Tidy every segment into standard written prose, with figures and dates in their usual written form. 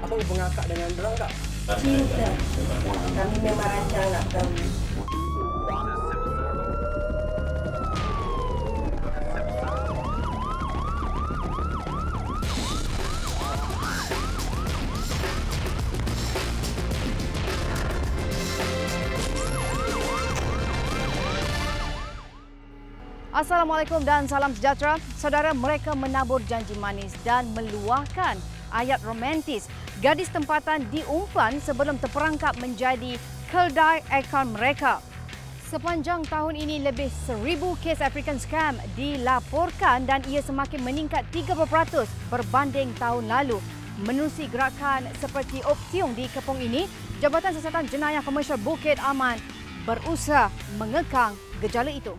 Apa hubungan akak dengan dorang, Kak? Cinta. Kami memang rancang nak kahwin. Assalamualaikum dan salam sejahtera. Saudara, mereka menabur janji manis dan meluahkan ayat romantis. Gadis tempatan diumpan sebelum terperangkap menjadi keldai akaun mereka. Sepanjang tahun ini, lebih 1,000 kes African Scam dilaporkan dan ia semakin meningkat 30% berbanding tahun lalu. Menerusi gerakan seperti Optiung di Kepong ini, Jabatan Siasatan Jenayah Komersial Bukit Aman berusaha mengekang gejala itu.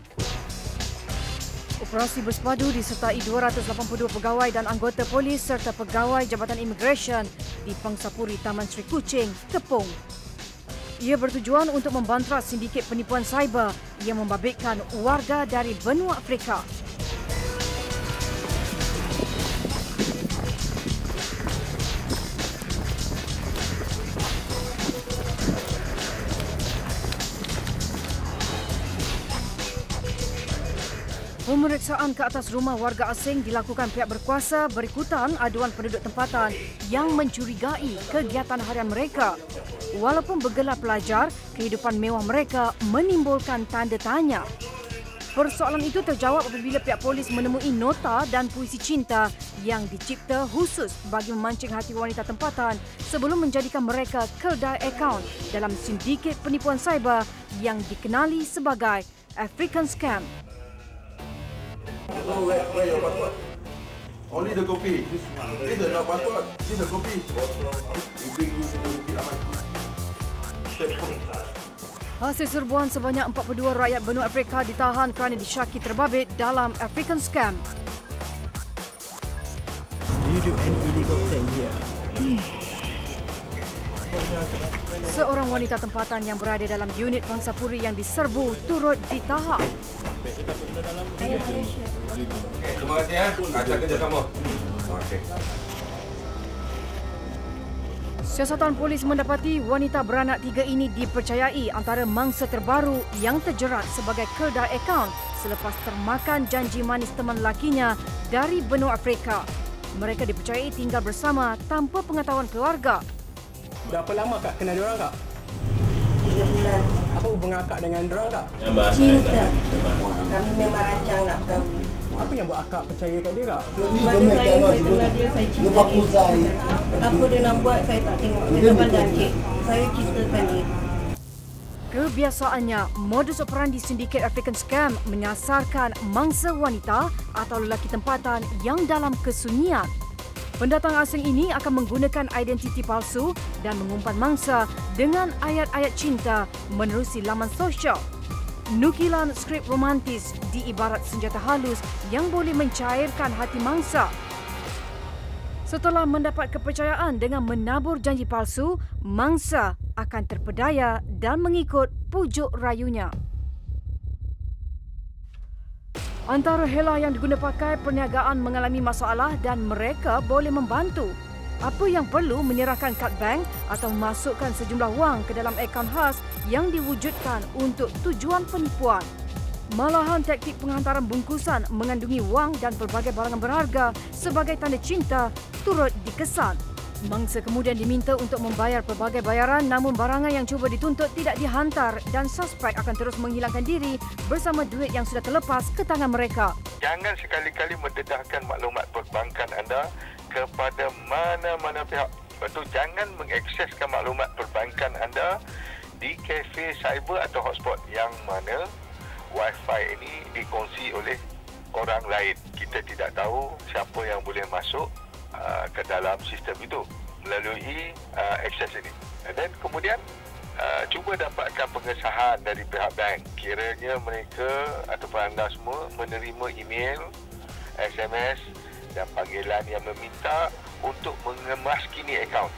Operasi bersepadu disertai 282 pegawai dan anggota polis serta pegawai Jabatan Imigresen di Pangsapuri Taman Sri Kuching, Kepong. Ia bertujuan untuk membantras sindiket penipuan cyber yang membabitkan warga dari benua Afrika. Pemeriksaan ke atas rumah warga asing dilakukan pihak berkuasa berikutan aduan penduduk tempatan yang mencurigai kegiatan harian mereka. Walaupun bergelar pelajar, kehidupan mewah mereka menimbulkan tanda tanya. Persoalan itu terjawab apabila pihak polis menemui nota dan puisi cinta yang dicipta khusus bagi memancing hati wanita tempatan sebelum menjadikan mereka keldai akaun dalam sindiket penipuan cyber yang dikenali sebagai African Scam. Oh, where your passport? Only the copy. This is not passport. This is the copy. You bring you security aman. Hasil serbuan sebanyak 42 rakyat benua Afrika ditahan kerana disyaki terbabit dalam African Scam. Do you do any illegal thing here? Seorang wanita tempatan yang berada dalam unit Pangsapuri yang diserbu turut ditahan. Terima kasih ya. Atas kerjasama. Okey. Siasatan polis mendapati wanita beranak 3 ini dipercayai antara mangsa terbaru yang terjerat sebagai keldai akaun selepas termakan janji manis teman lakinya dari benua Afrika. Mereka dipercayai tinggal bersama tanpa pengetahuan keluarga. Berapa lama Kak kenal diorang, Kak? 3 bulan. Apa hubungan akak dengan dorang, Kak? Cinta. Kami memang rancang nak kahwin. Apa yang buat akak percaya kat dia, Kak? Pada saya kenal dia, saya cinta dia. Apa dia nak buat, saya tak tengok. Dia pandang cik. Saya cintakan dia. Kebiasaannya, modus operandi sindiket African Scam menyasarkan mangsa wanita atau lelaki tempatan yang dalam kesunyian. Pendatang asing ini akan menggunakan identiti palsu dan mengumpan mangsa dengan ayat-ayat cinta menerusi laman sosial. Nukilan skrip romantis diibarat senjata halus yang boleh mencairkan hati mangsa. Setelah mendapat kepercayaan dengan menabur janji palsu, mangsa akan terpedaya dan mengikut pujuk rayunya. Antara hela yang diguna pakai, perniagaan mengalami masalah dan mereka boleh membantu. Apa yang perlu menyerahkan kad bank atau memasukkan sejumlah wang ke dalam akaun khas yang diwujudkan untuk tujuan penipuan. Malahan taktik penghantaran bungkusan mengandungi wang dan pelbagai barangan berharga sebagai tanda cinta turut dikesan. Mangsa kemudian diminta untuk membayar pelbagai bayaran namun barangan yang cuba dituntut tidak dihantar dan suspek akan terus menghilangkan diri bersama duit yang sudah terlepas ke tangan mereka. Jangan sekali-kali mendedahkan maklumat perbankan anda kepada mana-mana pihak. Lepas tu jangan mengakseskan maklumat perbankan anda di kafe cyber atau hotspot yang mana Wi-Fi ini dikongsi oleh orang lain. Kita tidak tahu siapa yang boleh masuk ke dalam sistem itu melalui akses ini. Dan kemudian cuba dapatkan pengesahan dari pihak bank. Kiranya mereka ataupun anda semua menerima email, SMS dan panggilan yang meminta untuk mengemaskini akaun.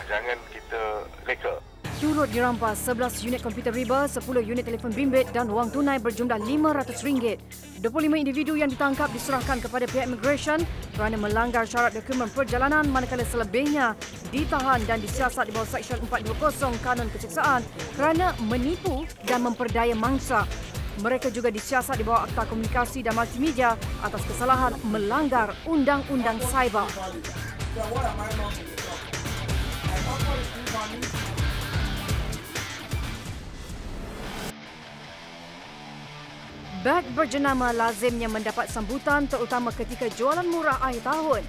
Jangan kita leka. Turut dirampas 11 unit komputer riba, 10 unit telefon bimbit dan wang tunai berjumlah RM500. 25 individu yang ditangkap diserahkan kepada pihak immigration kerana melanggar syarat dokumen perjalanan, manakala selebihnya ditahan dan disiasat di bawah Seksyen 420 Kanun Keseksaan kerana menipu dan memperdaya mangsa. Mereka juga disiasat di bawah Akta Komunikasi dan Multimedia atas kesalahan melanggar Undang-Undang Cyber. Beg berjenama lazimnya mendapat sambutan terutama ketika jualan murah akhir tahun.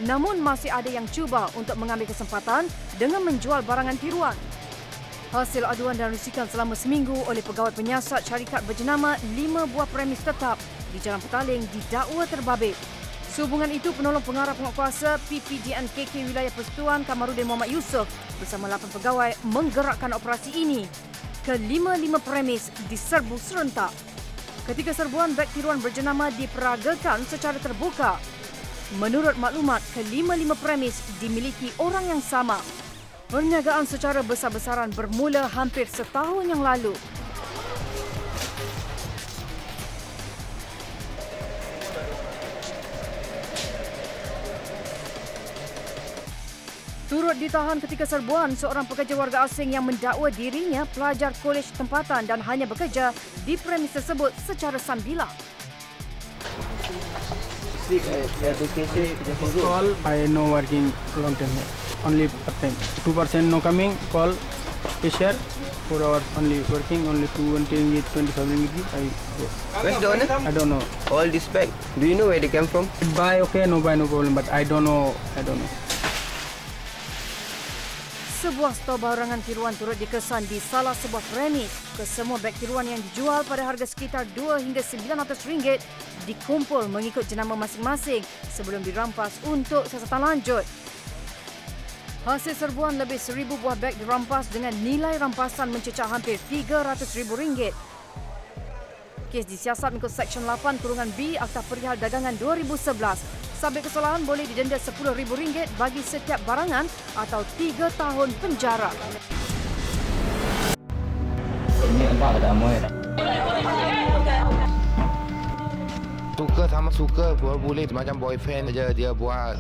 Namun masih ada yang cuba untuk mengambil kesempatan dengan menjual barangan tiruan. Hasil aduan dan rusikan selama seminggu oleh pegawai penyiasat syarikat berjenama 5 buah premis tetap di Jalan Petaling didakwa terbabit. Sehubungan itu, penolong pengarah penguatkuasa PPDN-KK Wilayah Persekutuan Kamarudin Muhammad Yusof bersama 8 pegawai menggerakkan operasi ini. Kelima-lima premis diserbu serentak. Ketika serbuan beg tiruan berjenama diperagakan secara terbuka. Menurut maklumat, kelima-lima premis dimiliki orang yang sama. Perniagaan secara besar-besaran bermula hampir setahun yang lalu. Turut ditahan ketika serbuan seorang pekerja warga asing yang mendakwa dirinya pelajar kolej tempatan dan hanya bekerja di premis tersebut secara sambilan. Call, I no working long term, only part time. 2% no coming, call, cashier, 4 hours only working, only 20 ringgit, 27 ringgit. Where's the owner? I don't know. All this bag. Do you know where they came from? Buy okay, no buy no problem, but I don't know. Sebuah stor barangan tiruan turut dikesan di salah sebuah premis. Kesemua beg tiruan yang dijual pada harga sekitar RM2 hingga RM900 dikumpul mengikut jenama masing-masing sebelum dirampas untuk siasatan lanjut. Hasil serbuan lebih 1,000 buah beg dirampas dengan nilai rampasan mencecah hampir RM300,000. Kes disiasat mengikut Seksyen 8(B) Akta Perihal Dagangan 2011. Sabit kesalahan boleh didenda RM10,000 bagi setiap barangan atau 3 tahun penjara. Ini nampak ada amoy. Suka sama suka, boleh macam boyfriend aja dia buat.